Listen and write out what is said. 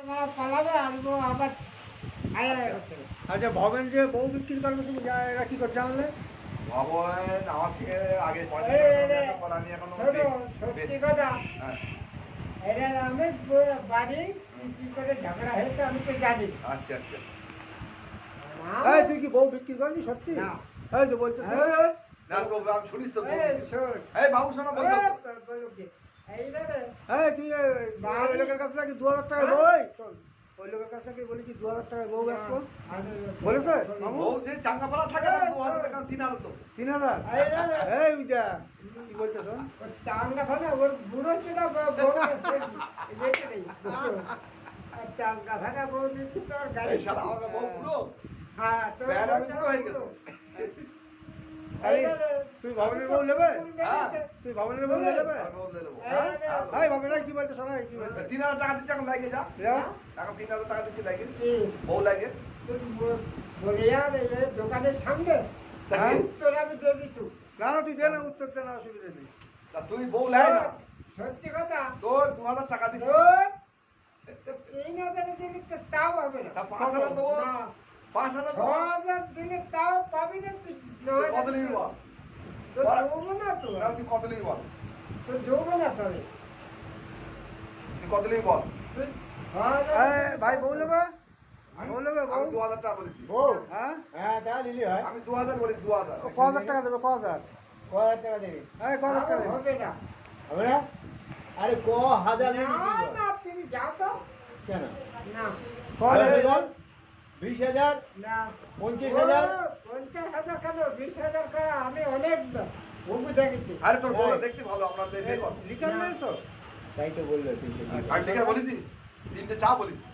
পালাবে আর ও আবার আচ্ছা ভবেন যে বউ বিক্রি করবে তুমি এরা কি করে জানলে? ভবন আমার থেকে আগে আমি এখন সত্যি কথা হ্যাঁ এরা আমি বাড়ি কি করে ঝগড়া হয়েছে আমি তো জানি আচ্ছা আচ্ছা এই তুই কি বউ বিক্রি করবি সত্যি? না। এই তো বলতে না তো আমি শুনিস তো শোন এই বাবু শোনা বলতো এই তুই ওই লোকের কাছ থেকে 2000 টাকা বই শোন ওই লোকের কাছ থেকে বলেছি 2000 টাকা বউ আসবো বলেছে মামু? বউ যে চাঙ্গাপাড়া থাকে না 2000 টাকা 3000 তো 3000 এই বুঝা কি বলতে শোন চাঙ্গা ফানা ওর বুড়ো ছিল বড় দেখে নেই চাঙ্গা ফানা বউ দিচ্ছি তোর গাড়ি এই শালা আমাকে বউ পুরো হ্যাঁ তোর বেড়া আমি পুরো হয়ে গেছে তুই ভবনের বউ নেবে? হ্যাঁ তুই ভবনের বউ নেবে? আমি বউ দিয়ে দেবো এই ভবনের কি বলতে শোনা কি বলতে 3000 টাকা দিচ্ছে এখন লাগে যা এখন 3000 টাকা দিচ্ছে লাগে বউ লাগে বলে আর দোকানের সামনে হ্যাঁ? তোর আমি দিয়ে দিচ্ছি না না তুই দে না উত্তর দে না অসুবিধা নেই তা তুই বউ লাই না সত্যি কথা তোর 2000 টাকা দিচ্ছে তোর 3000 দিলে তো তাও হবে না তা 5000 দেবো না 5000 দেবো 6000 দিলে তাও পাবি না তুই কত নিবি বল তোর দেবো না তো না তুই কত নিবি বল তোর দেবো না তবে তুই কত নিবি বল তুই এই ভাই বউ নেবে? বউ নেবে বউ? আমি 2000 টাকা বলেছি বউ হ্যাঁ হ্যাঁ তা নিলি হয় আমি 2000 বলেছি 2000 ও 1000 টাকা দেবে 1000 কয় টাকা দেবে এই 1000 টাকা দেবে হবে না হবে না আরে ক হাজার না নিবি না তুমি যাও তো কেন না 10,000 20,000 না 25,000 50,000 কেন 20,000 টাকা আমি অনেক বহু দেখেছি আরে তোর বউ দেখতে ভালো আমরা দেখে কর লিখার নেই সব তাই তো বললো তুই আর লিখে বলেছি তিনটে চা বলেছি